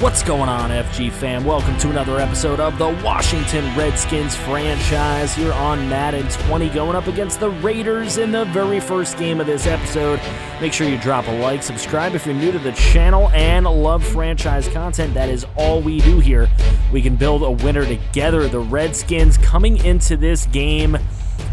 What's going on, FG fam? Welcome to another episode of the Washington Redskins franchise here on Madden 20, going up against the Raiders in the very first game of this episode. Make sure you drop a like, subscribe if you're new to the channel, and love franchise content. That is all we do here. We can build a winner together. The Redskins coming into this game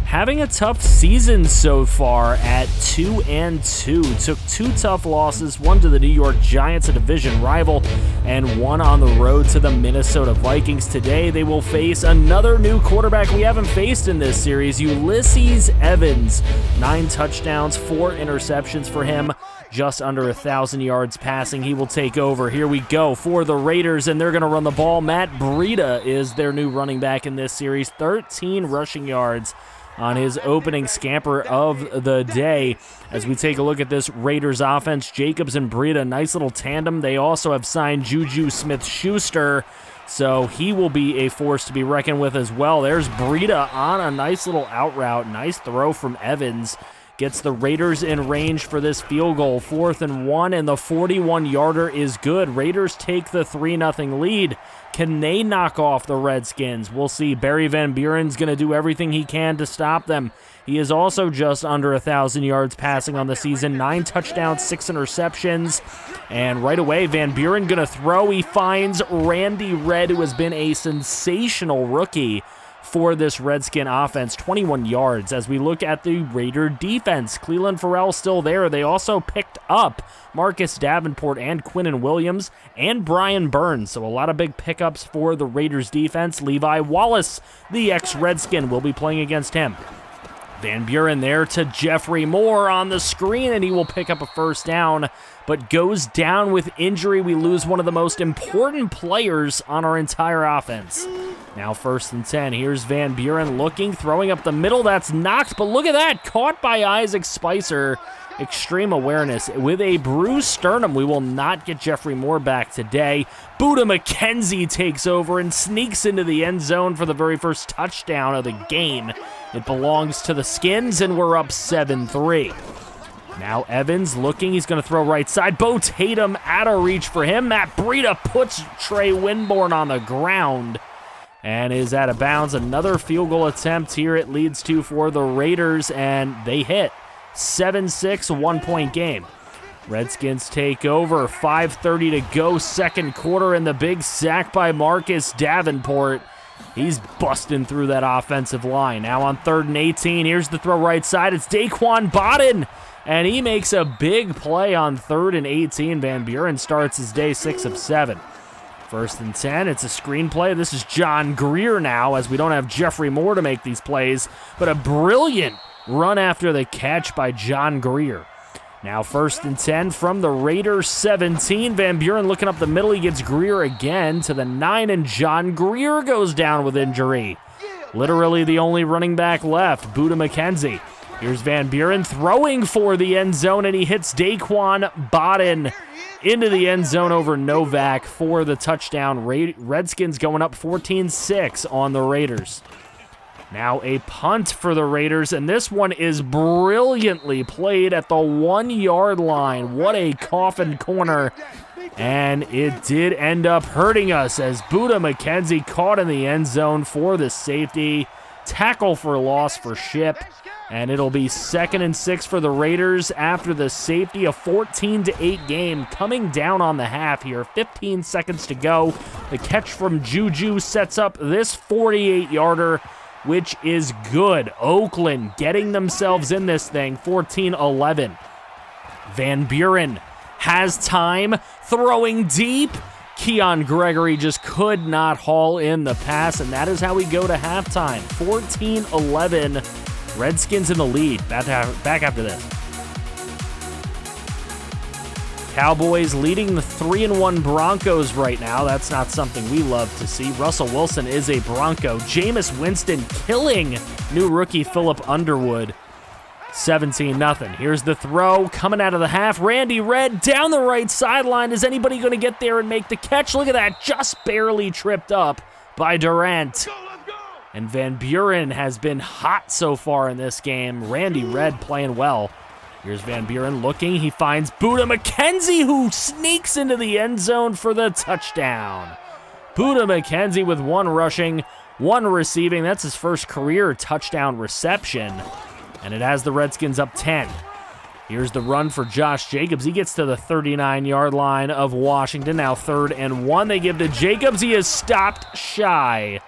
having a tough season so far at 2-2. Took two tough losses, one to the New York Giants, a division rival, and one on the road to the Minnesota Vikings. Today they will face another new quarterback we haven't faced in this series, Ulysses Evans. 9 touchdowns, 4 interceptions for him, just under 1,000 yards passing. He will take over. Here we go for the Raiders, and they're going to run the ball. Matt Breida is their new running back in this series. 13 rushing yards on his opening scamper of the day. As we take a look at this Raiders offense, Jacobs and Breida, nice little tandem. They also have signed Juju Smith-Schuster, so he will be a force to be reckoned with as well. There's Breida on a nice little out route. Nice throw from Evans. Gets the Raiders in range for this field goal. 4th and 1, and the 41-yarder is good. Raiders take the 3-0 lead. Can they knock off the Redskins? We'll see. Barry Van Buren's going to do everything he can to stop them. He is also just under 1,000 yards passing on the season. 9 touchdowns, 6 interceptions. And right away, Van Buren going to throw. He finds Randy Red, who has been a sensational rookie for this Redskin offense. 21 yards. As we look at the Raider defense, Cleveland Farrell still there. They also picked up Marcus Davenport and Quinnen Williams and Brian Burns, so a lot of big pickups for the Raiders defense. Levi Wallace, the ex-Redskin, will be playing against him. Van Buren there to Jeffrey Moore on the screen, and he will pick up a first down, but goes down with injury. We lose one of the most important players on our entire offense. Now 1st and 10. Here's Van Buren looking, throwing up the middle. That's knocked, but look at that. Caught by Isaac Spicer. Extreme awareness. With a bruised sternum, we will not get Jeffrey Moore back today. Buda McKenzie takes over and sneaks into the end zone for the very first touchdown of the game. It belongs to the Skins, and we're up 7-3. Now Evans looking. He's going to throw right side. Bo Tatum out of reach for him. Matt Breida puts Trey Winborn on the ground and is out of bounds. Another field goal attempt here it leads to for the Raiders, and they hit. 7-6, a 1-point game. Redskins take over. 5:30 to go, second quarter, and the big sack by Marcus Davenport. He's busting through that offensive line. Now on 3rd and 18, here's the throw right side. It's Daquan Bodden, and he makes a big play on 3rd and 18. Van Buren starts his day 6 of 7. 1st and 10, it's a screenplay. This is John Greer now, as we don't have Jeffrey Moore to make these plays, but a brilliant run after the catch by John Greer. Now 1st and 10 from the Raiders 17. Van Buren looking up the middle. He gets Greer again to the 9, and John Greer goes down with injury. Literally the only running back left, Buda McKenzie. Here's Van Buren throwing for the end zone, and he hits Daquan Bodden into the end zone over Novak for the touchdown. Redskins going up 14-6 on the Raiders. Now a punt for the Raiders, and this one is brilliantly played at the 1-yard line. What a coffin corner, and it did end up hurting us as Buda McKenzie caught in the end zone for the safety. Tackle for loss for Ship, and it'll be 2nd and 6 for the Raiders after the safety. A 14-8 game coming down on the half here. 15 seconds to go. The catch from Juju sets up this 48-yarder, which is good. Oakland getting themselves in this thing, 14-11. Van Buren has time, throwing deep. Keon Gregory just could not haul in the pass, and that is how we go to halftime. 14-11, Redskins in the lead. Back after this. Cowboys leading the 3-1 Broncos right now. That's not something we love to see. Russell Wilson is a Bronco. Jameis Winston killing new rookie Philip Underwood. 17-0. Here's the throw coming out of the half. Randy Red down the right sideline. Is anybody going to get there and make the catch? Look at that. Just barely tripped up by Durant. And Van Buren has been hot so far in this game. Randy Red playing well. Here's Van Buren looking. He finds Buda McKenzie, who sneaks into the end zone for the touchdown. Buda McKenzie with 1 rushing, 1 receiving. That's his first career touchdown reception. And it has the Redskins up 10. Here's the run for Josh Jacobs. He gets to the 39-yard line of Washington. Now 3rd and 1. They give to Jacobs. He is stopped shy.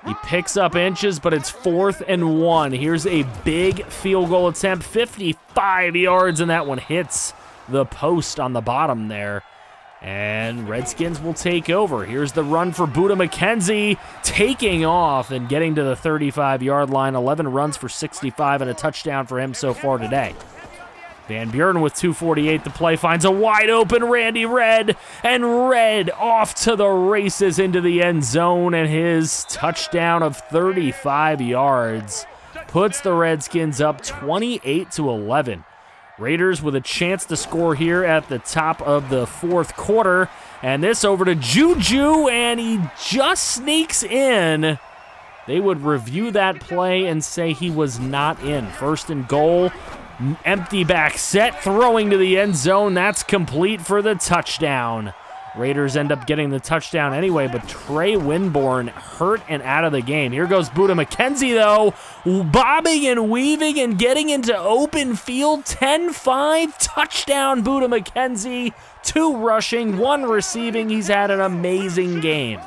He picks up inches, but it's 4th and 1. Here's a big field goal attempt, 55 yards, and that one hits the post on the bottom there. And Redskins will take over. Here's the run for Buda McKenzie, taking off and getting to the 35-yard line. 11 runs for 65 and a touchdown for him so far today. Van Buren with 2:48 to play finds a wide-open Randy Redd, and Redd off to the races into the end zone, and his touchdown of 35 yards puts the Redskins up 28-11. Raiders with a chance to score here at the top of the 4th quarter, and this over to Juju, and he just sneaks in. They would review that play and say he was not in. 1st and goal. Empty back set, throwing to the end zone. That's complete for the touchdown. Raiders end up getting the touchdown anyway, but Trey Winborn hurt and out of the game. Here goes Buda McKenzie, though, bobbing and weaving and getting into open field. 10-5, touchdown Buda McKenzie. 2 rushing, 1 receiving. He's had an amazing game.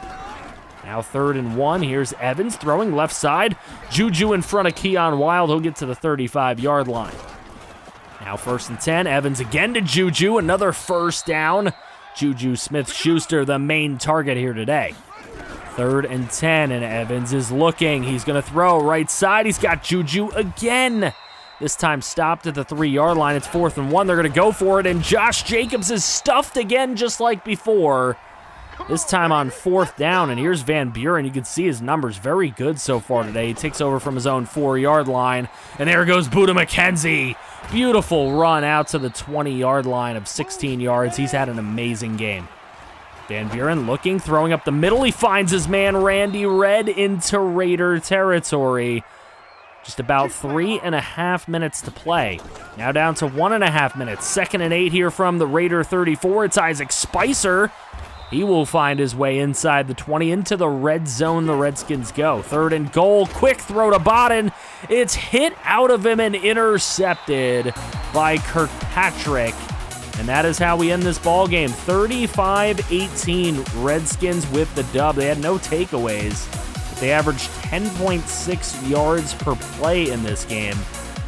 Now 3rd and 1. Here's Evans throwing left side. Juju in front of Keon Wild. He'll get to the 35-yard line. Now 1st and 10. Evans again to Juju. Another first down. Juju Smith-Schuster, the main target here today. 3rd and 10, and Evans is looking. He's going to throw right side. He's got Juju again. This time stopped at the 3-yard line. It's 4th and 1. They're going to go for it, and Josh Jacobs is stuffed again just like before. This time on 4th down, and here's Van Buren. You can see his numbers very good so far today. He takes over from his own 4-yard line, and there goes Buda McKenzie. Beautiful run out to the 20-yard line of 16 yards. He's had an amazing game. Van Buren looking, throwing up the middle. He finds his man Randy Redd into Raider territory. Just about 3.5 minutes to play. Now down to 1.5 minutes. 2nd and 8 here from the Raider 34. It's Isaac Spicer. He will find his way inside the 20 into the red zone. The Redskins go. 3rd and goal. Quick throw to Bodden. It's hit out of him and intercepted by Kirkpatrick. And that is how we end this ball game. 35-18 Redskins with the dub. They had no takeaways. They averaged 10.6 yards per play in this game.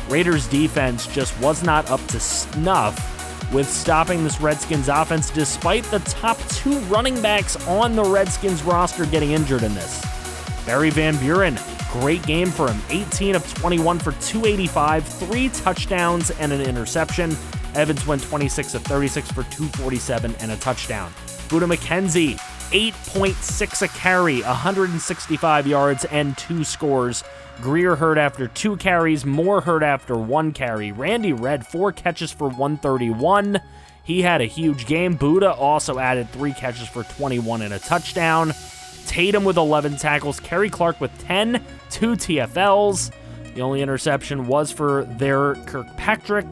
Raiders defense just was not up to snuff with stopping this Redskins offense, despite the top 2 running backs on the Redskins roster getting injured in this. Barry Van Buren, great game for him. 18 of 21 for 285, 3 touchdowns and an interception. Evans went 26 of 36 for 247 and a touchdown. Buda McKenzie, 8.6 a carry, 165 yards and 2 scores. Greer hurt after 2 carries, Moore hurt after 1 carry. Randy Redd, 4 catches for 131. He had a huge game. Buda also added 3 catches for 21 and a touchdown. Tatum with 11 tackles. Kerry Clark with 10, 2 TFLs. The only interception was for their Kirkpatrick.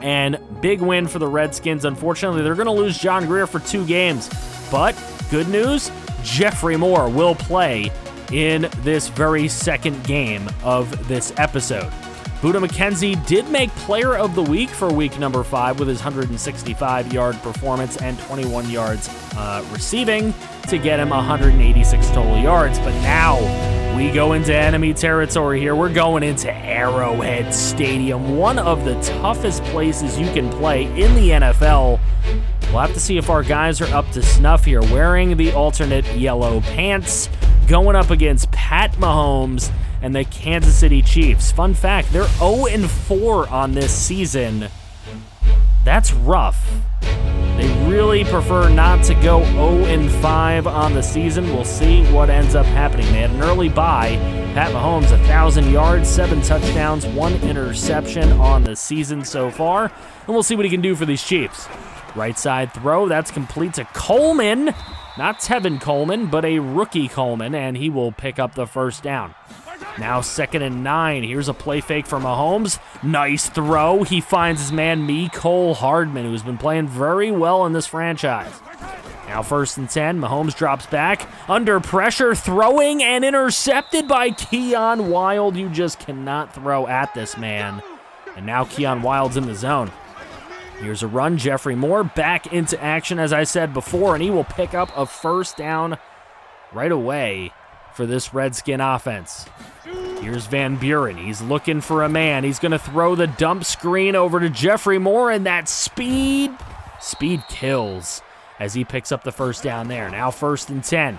And big win for the Redskins. Unfortunately, they're going to lose John Greer for 2 games. But good news, Jeffrey Moore will play in this very second game of this episode. Buda McKenzie did make Player of the Week for week number 5 with his 165-yard performance and 21 yards receiving to get him 186 total yards. But now we go into enemy territory here. We're going into Arrowhead Stadium, one of the toughest places you can play in the NFL. We'll have to see if our guys are up to snuff here, wearing the alternate yellow pants, going up against Pat Mahomes and the Kansas City Chiefs. Fun fact, they're 0-4 on this season. That's rough. They really prefer not to go 0-5 on the season. We'll see what ends up happening. They had an early bye. Pat Mahomes, 1,000 yards, 7 touchdowns, 1 interception on the season so far. And we'll see what he can do for these Chiefs. Right side throw, that's complete to Coleman. Not Tevin Coleman, but a rookie Coleman, and he will pick up the first down. Now 2nd and 9. Here's a play fake for Mahomes. Nice throw. He finds his man, Mecole Hardman, who's been playing very well in this franchise. Now 1st and 10. Mahomes drops back. Under pressure, throwing and intercepted by Keon Wilde. You just cannot throw at this man. And now Keon Wilde's in the zone. Here's a run. Jeffrey Moore back into action, as I said before, and he will pick up a 1st down right away for this Redskin offense. Here's Van Buren. He's looking for a man. He's going to throw the dump screen over to Jeffrey Moore, and that speed kills as he picks up the 1st down there. Now 1st and 10.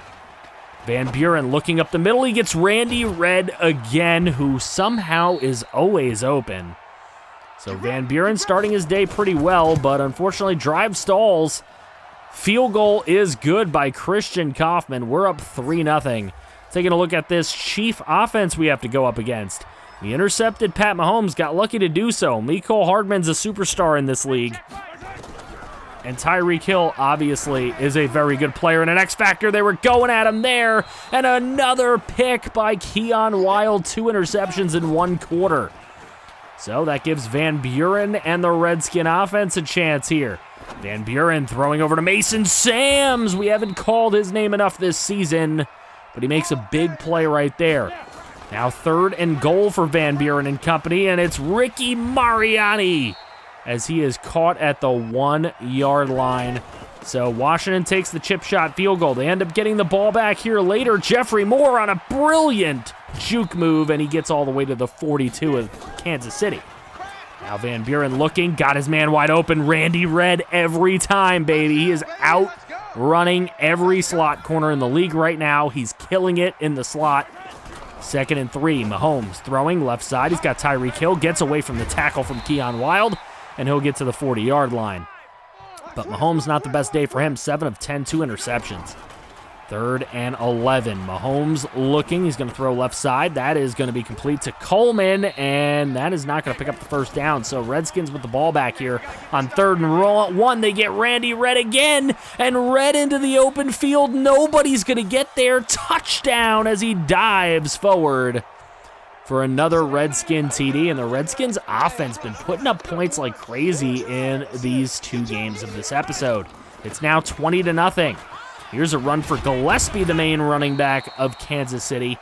Van Buren looking up the middle. He gets Randy Red again, who somehow is always open. So Van Buren starting his day pretty well, but unfortunately drive stalls. Field goal is good by Christian Kaufman. We're up 3-0. Taking a look at this Chief offense we have to go up against. The intercepted Pat Mahomes, got lucky to do so. Mecole Hardman's a superstar in this league. And Tyreek Hill, obviously, is a very good player and an X factor. They were going at him there. And another pick by Keon Wilde. 2 interceptions in 1 quarter. So that gives Van Buren and the Redskin offense a chance here. Van Buren throwing over to Mason Sams. We haven't called his name enough this season, but he makes a big play right there. Now 3rd and goal for Van Buren and company, and it's Ricky Mariani as he is caught at the 1-yard line. So Washington takes the chip shot field goal. They end up getting the ball back here later. Jeffrey Moore on a brilliant juke move, and he gets all the way to the 42 of Kansas City. Now Van Buren looking, got his man wide open. Randy Red every time, baby. He is out running every slot corner in the league right now. He's killing it in the slot. 2nd and 3. Mahomes throwing left side. He's got Tyreek Hill. Gets away from the tackle from Keon Wilde, and he'll get to the 40-yard line. But Mahomes, not the best day for him. 7 of 10, 2 interceptions. 3rd and 11. Mahomes looking. He's going to throw left side. That is going to be complete to Coleman, and that is not going to pick up the 1st down. So Redskins with the ball back here on 3rd and 1. They get Randy Red again, and Red into the open field. Nobody's going to get there. Touchdown as he dives forward for another Redskin TD, and the Redskins offense been putting up points like crazy in these 2 games of this episode. It's now 20-0. Here's a run for Gillespie, the main running back of Kansas City,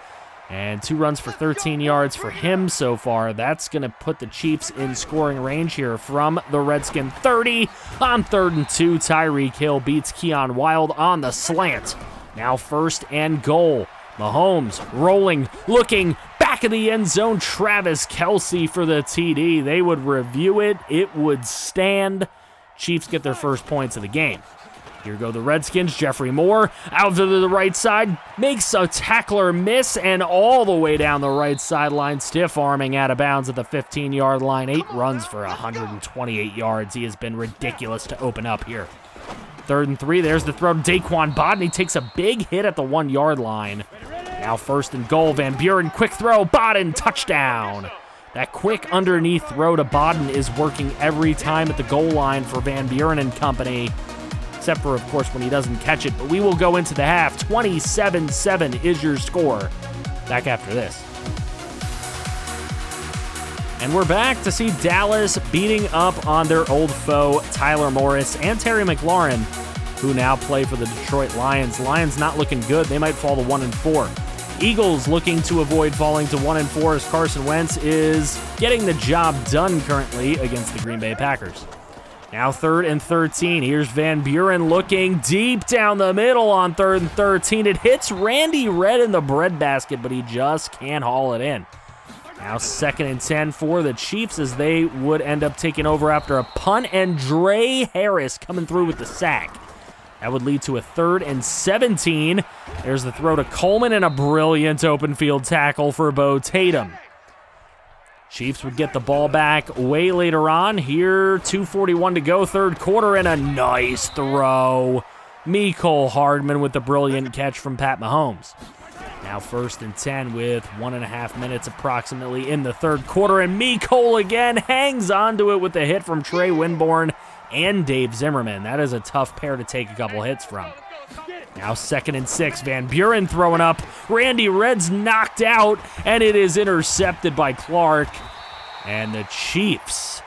and 2 runs for 13 yards for him so far. That's going to put the Chiefs in scoring range here from the Redskin 30. On 3rd and 2, Tyreek Hill beats Keon Wilde on the slant. Now 1st and goal. Mahomes rolling, looking, back of the end zone. Travis Kelce for the TD. They would review it. It would stand. Chiefs get their first points of the game. Here go the Redskins. Jeffrey Moore out to the right side. Makes a tackler miss, and all the way down the right sideline. Stiff arming out of bounds at the 15-yard line. 8 runs for 128 yards. He has been ridiculous to open up here. 3rd and 3. There's the throw to Daquan Bodden. He takes a big hit at the 1-yard line. Now 1st and goal. Van Buren, quick throw. Bodden, touchdown. That quick underneath throw to Bodden is working every time at the goal line for Van Buren and company, except for, of course, when he doesn't catch it. But we will go into the half. 27-7 is your score. Back after this. And we're back to see Dallas beating up on their old foe, Tyler Morris and Terry McLaurin, who now play for the Detroit Lions. Lions not looking good. They might fall to 1-4. Eagles looking to avoid falling to 1-4 as Carson Wentz is getting the job done currently against the Green Bay Packers. Now 3rd and 13. Here's Van Buren looking deep down the middle on 3rd and 13. It hits Randy Red in the breadbasket, but he just can't haul it in. Now 2nd and 10 for the Chiefs as they would end up taking over after a punt, and Dre Harris coming through with the sack. That would lead to a 3rd and 17. There's the throw to Coleman and a brilliant open field tackle for Bo Tatum. Chiefs would get the ball back way later on. Here, 2:41 to go, 3rd quarter, and a nice throw. Mecole Hardman with the brilliant catch from Pat Mahomes. Now 1st and 10 with 1.5 minutes approximately in the 3rd quarter, and Mecole again hangs on to it with a hit from Trey Winborn and Dave Zimmerman. That is a tough pair to take a couple hits from. Now 2nd and 6. Van Buren throwing up. Randy Red's knocked out, and it is intercepted by Clark. And the Chiefs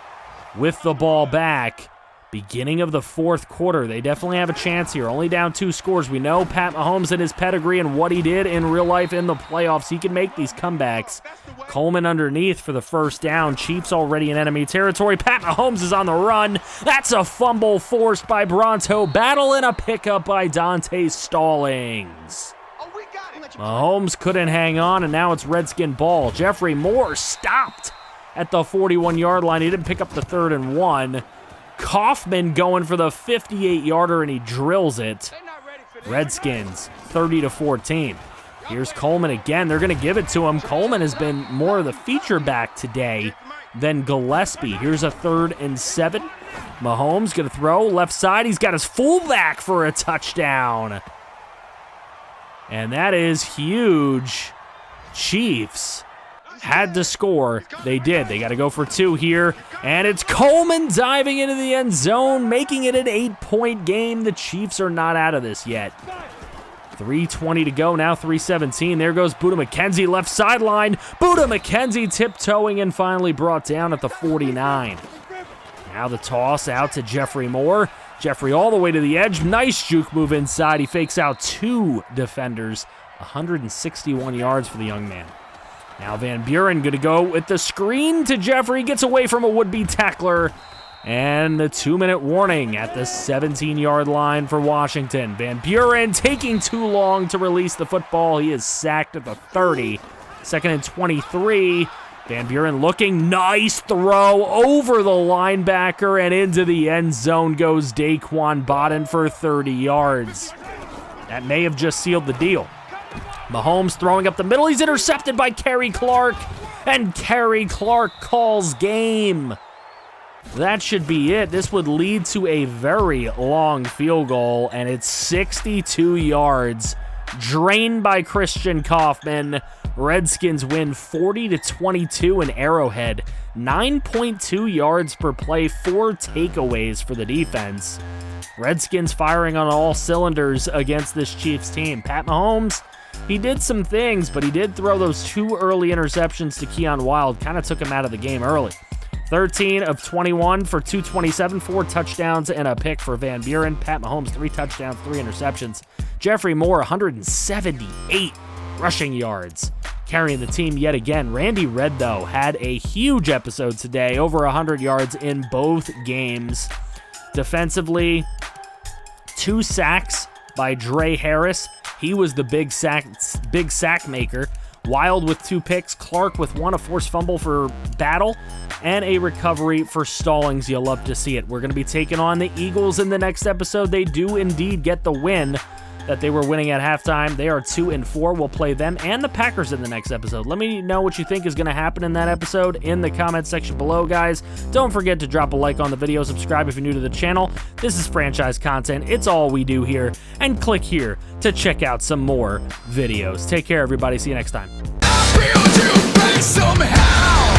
with the ball back. Beginning of the 4th quarter. They definitely have a chance here. Only down 2 scores. We know Pat Mahomes and his pedigree and what he did in real life in the playoffs. He can make these comebacks. Coleman underneath for the first down. Chiefs already in enemy territory. Pat Mahomes is on the run. That's a fumble forced by Bronto Battle and a pickup by Dante Stallings. Mahomes couldn't hang on, and now it's Redskin ball. Jeffrey Moore stopped at the 41-yard line. He didn't pick up the 3rd and 1. Kaufman going for the 58-yarder, and he drills it. Redskins, 30-14. Here's Coleman again. They're going to give it to him. Coleman has been more of the feature back today than Gillespie. Here's a 3rd and 7. Mahomes going to throw left side. He's got his fullback for a touchdown. And that is huge. Chiefs had to score. They did. They got to go for 2 here. And it's Coleman diving into the end zone, making it an 8-point game. The Chiefs are not out of this yet. 3:20 to go, now 3:17. There goes Buda McKenzie, left sideline. Buda McKenzie tiptoeing and finally brought down at the 49. Now the toss out to Jeffrey Moore. Jeffrey all the way to the edge. Nice juke move inside. He fakes out 2 defenders. 161 yards for the young man. Now Van Buren going to go with the screen to Jeffrey. Gets away from a would-be tackler. And the 2-minute warning at the 17-yard line for Washington. Van Buren taking too long to release the football. He is sacked at the 30. 2nd and 23. Van Buren looking. Nice throw over the linebacker. And into the end zone goes Daquan Bodden for 30 yards. That may have just sealed the deal. Mahomes throwing up the middle. He's intercepted by Kerry Clark. And Kerry Clark calls game. That should be it. This would lead to a very long field goal, and it's 62 yards. Drained by Christian Kaufman. Redskins win 40-22 in Arrowhead. 9.2 yards per play, 4 takeaways for the defense. Redskins firing on all cylinders against this Chiefs team. Pat Mahomes, he did some things, but he did throw those 2 early interceptions to Keon Wild. Kind of took him out of the game early. 13 of 21 for 227, 4 touchdowns and a pick for Van Buren. Pat Mahomes, 3 touchdowns, 3 interceptions. Jeffrey Moore, 178 rushing yards, carrying the team yet again. Randy Redd, though, had a huge episode today, over 100 yards in both games. Defensively, 2 sacks by Dre Harris. He was the big sack maker. Wild with 2 picks, Clark with 1, a forced fumble for Battle, and a recovery for Stallings. You'll love to see it. We're going to be taking on the Eagles in the next episode. They do indeed get the win that they were winning at halftime. They are 2-4. We'll play them and the Packers in the next episode. Let me know what you think is going to happen in that episode in the comment section below, guys. Don't forget to drop a like on the video, subscribe if you're new to the channel. This is franchise content. It's all we do here. And click here to check out some more videos. Take care, everybody. See you next time. I feel to break somehow.